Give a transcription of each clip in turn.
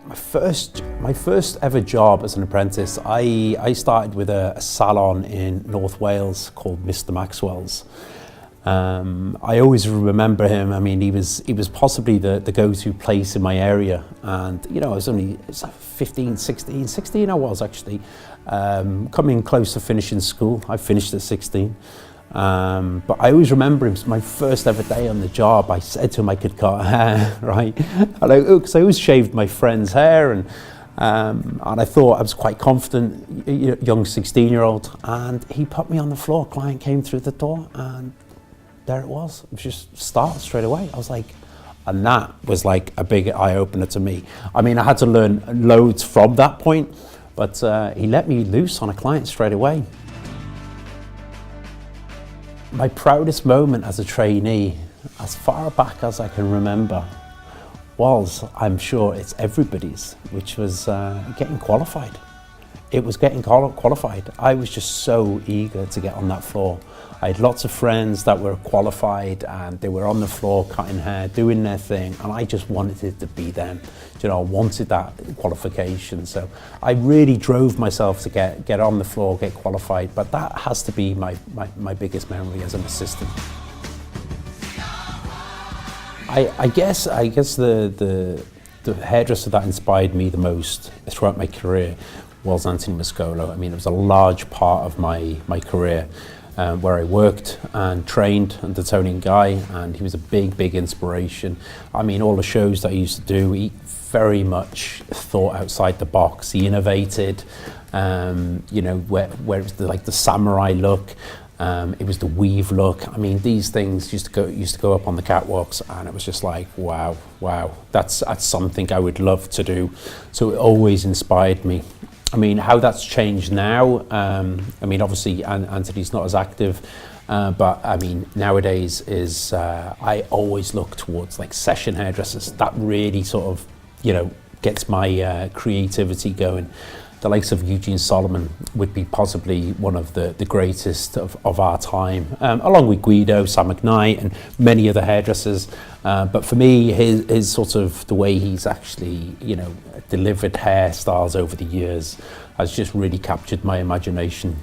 My first ever job as an apprentice, I started with a salon in North Wales called Mr. Maxwell's. I always remember him. I mean, he was possibly the go-to place in my area, and I was only 16 I was actually, coming close to finishing school. I finished at 16. But I always remember him, my first ever day on the job. I said to him I could cut hair, right? Because I always shaved my friend's hair, and I thought I was quite confident, young 16-year-old. And he put me on the floor. A client came through the door, and there it was. It was just start straight away. I was like, and that was like a big eye-opener to me. I mean, I had to learn loads from that point, but he let me loose on a client straight away. My proudest moment as a trainee, as far back as I can remember, was, I'm sure it's everybody's, which was getting qualified. It was getting qualified. I was just so eager to get on that floor. I had lots of friends that were qualified, and they were on the floor cutting hair, doing their thing, and I just wanted it to be them. I wanted that qualification. So I really drove myself to get on the floor, get qualified, but that has to be my biggest memory as an assistant. I guess the hairdresser that inspired me the most throughout my career was Anthony Mascolo. I mean, it was a large part of my career. Where I worked and trained under Tony and Guy, and he was a big inspiration. I mean, all the shows that he used to do, he very much thought outside the box. He innovated, where it was the samurai look, it was the weave look. I mean, these things used to go up on the catwalks, and it was just like, wow, that's something I would love to do. So it always inspired me. I mean, how that's changed now, I mean, obviously Anthony's not as active, but I mean, nowadays I always look towards like session hairdressers. That really sort of, gets my creativity going. The likes of Eugene Solomon would be possibly one of the greatest of our time, along with Guido, Sam McKnight, and many other hairdressers. But for me, his sort of the way he's actually, delivered hairstyles over the years has just really captured my imagination.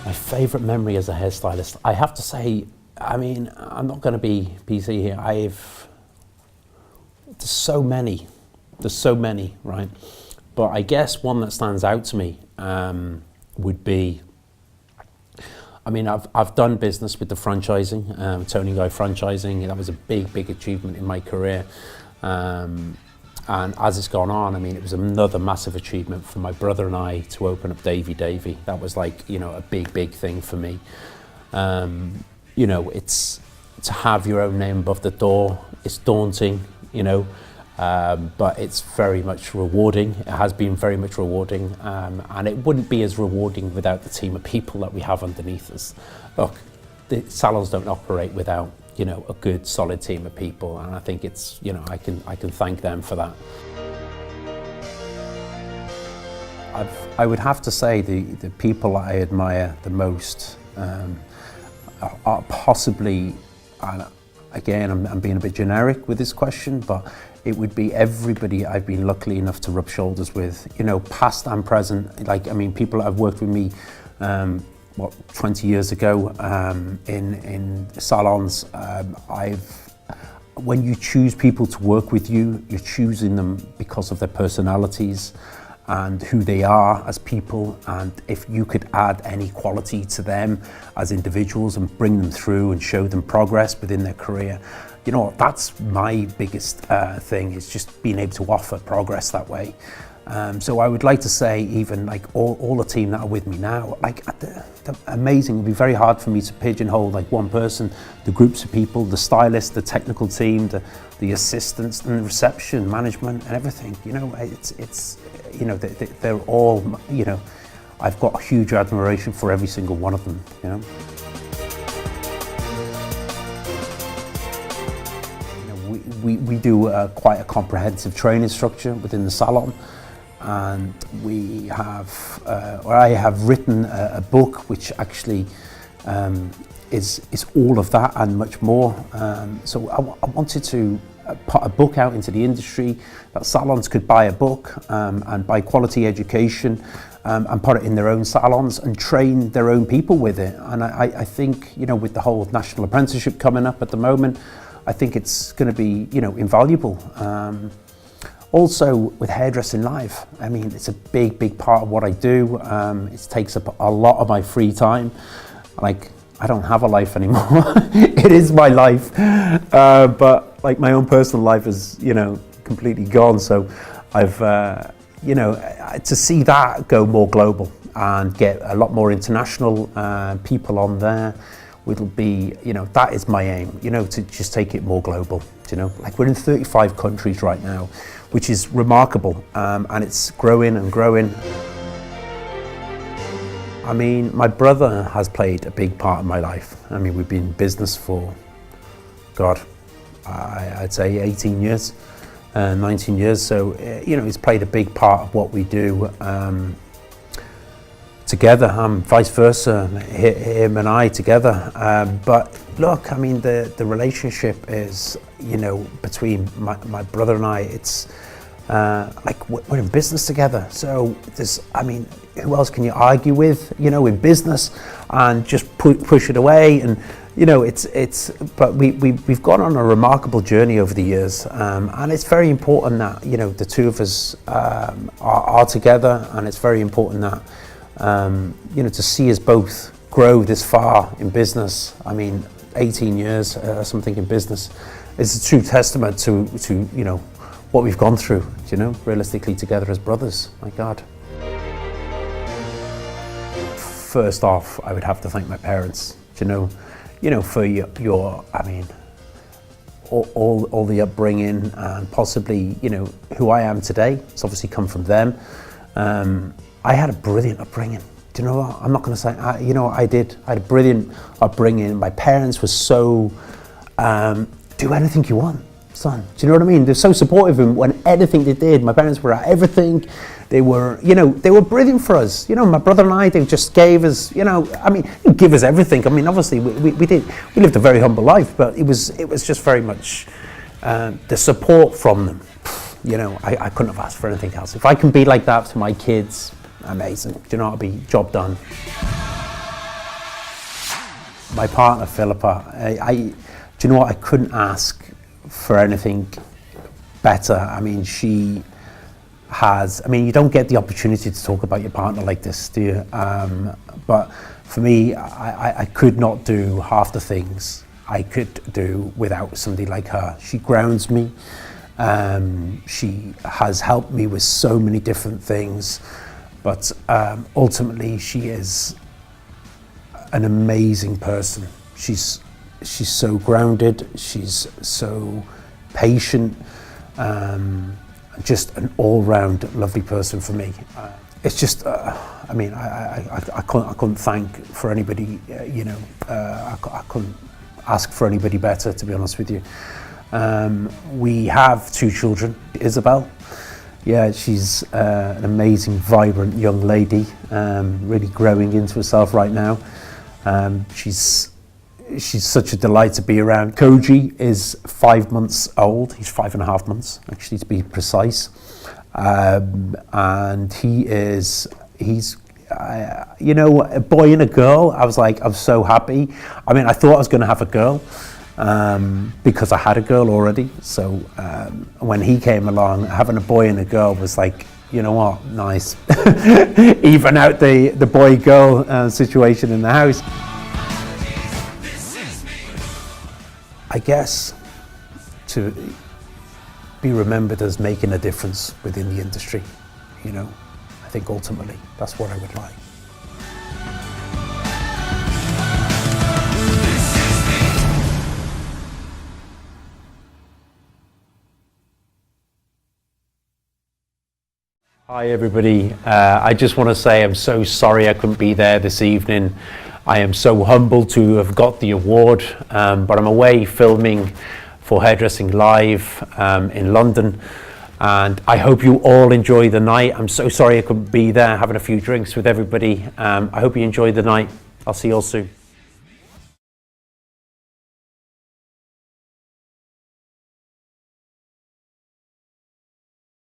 My favourite memory as a hairstylist, I have to say, I mean, I'm not going to be PC here. There's so many, right? But I guess one that stands out to me would be, I mean, I've done business with the franchising, Tony and Guy franchising. That was a big achievement in my career. And as it's gone on, I mean, it was another massive achievement for my brother and I to open up Davey. That was like, a big thing for me. It's to have your own name above the door. It's daunting, but it's very much rewarding. It has been very much rewarding, and it wouldn't be as rewarding without the team of people that we have underneath us. Look, the salons don't operate without, a good solid team of people, and I think it's, I can thank them for that. I would have to say the people I admire the most are possibly, and again, I'm being a bit generic with this question, but it would be everybody I've been lucky enough to rub shoulders with, past and present. Like, I mean, people that have worked with me, 20 years ago in salons. When you choose people to work with you, you're choosing them because of their personalities and who they are as people, and if you could add any quality to them as individuals and bring them through and show them progress within their career, that's my biggest thing, is just being able to offer progress that way. So I would like to say, even like all the team that are with me now, like the amazing. It would be very hard for me to pigeonhole like one person. The groups of people, the stylists, the technical team, the assistants, and the reception, management, and everything. It's they're all, I've got a huge admiration for every single one of them. We do quite a comprehensive training structure within the salon. And we have, or I have written a book which actually is all of that and much more. So I wanted to put a book out into the industry, that salons could buy a book and buy quality education and put it in their own salons and train their own people with it. And I think, you know, with the whole national apprenticeship coming up at the moment, I think it's going to be, you know, invaluable. Also with Hairdressing Live, I mean, it's a big part of what I do. It takes up a lot of my free time. Like, I don't have a life anymore. It is my life. But like my own personal life is, you know, completely gone. So I've, you know, to see that go more global and get a lot more international people on there, it'll be, you know, that is my aim, you know, to just take it more global, you know. Like, we're in 35 countries right now, which is remarkable, and it's growing and growing. I mean, my brother has played a big part in my life. I mean, we've been in business for, God, I'd say 18 years, 19 years. So, you know, he's played a big part of what we do together, vice versa, him and I together. But look, I mean, the relationship is, you know, between my brother and I, it's like we're in business together. So there's, I mean, who else can you argue with, you know, in business and just push it away? And, you know, but we've gone on a remarkable journey over the years. And it's very important that, you know, the two of us are together, and it's very important that, you know, to see us both grow this far in business. I mean, 18 years something in business is a true testament to you know, what we've gone through, you know, realistically together as brothers. My God. First off, I would have to thank my parents, you know, for your I mean, all the upbringing, and possibly, you know, who I am today. It's obviously come from them. I had a brilliant upbringing. Do you know what? I'm not going to say, you know, I had a brilliant upbringing. My parents were so, do anything you want, son. Do you know what I mean? They're so supportive, and when anything they did, my parents were at everything. They were, you know, they were brilliant for us. You know, my brother and I, they just gave us, you know, I mean, give us everything. I mean, obviously we lived a very humble life, but it was just very much the support from them. You know, I couldn't have asked for anything else. If I can be like that to my kids, amazing. Do you know, it'll be job done. My partner, Philippa, do you know what? I couldn't ask for anything better. I mean, she has, I mean, you don't get the opportunity to talk about your partner like this, do you? But for me, I could not do half the things I could do without somebody like her. She grounds me. She has helped me with so many different things, but ultimately she is an amazing person. She's so grounded, she's so patient, just an all-round lovely person for me. It's just, I mean, I couldn't thank for anybody, you know, I couldn't ask for anybody better, to be honest with you. We have 2 children. Isabel, yeah, she's an amazing, vibrant young lady, really growing into herself right now. She's such a delight to be around. Koji is 5 months old. He's 5.5 months, actually, to be precise. And he's you know, a boy and a girl. I was like, I'm so happy. I mean, I thought I was going to have a girl, because I had a girl already. So when he came along, having a boy and a girl was like, you know what, nice. Even out the boy-girl situation in the house. I guess to be remembered as making a difference within the industry, you know, I think ultimately that's what I would like. Hi everybody, I just want to say I'm so sorry I couldn't be there this evening. I am so humbled to have got the award, but I'm away filming for Hairdressing Live in London, and I hope you all enjoy the night. I'm so sorry I couldn't be there having a few drinks with everybody. I hope you enjoy the night. I'll see you all soon.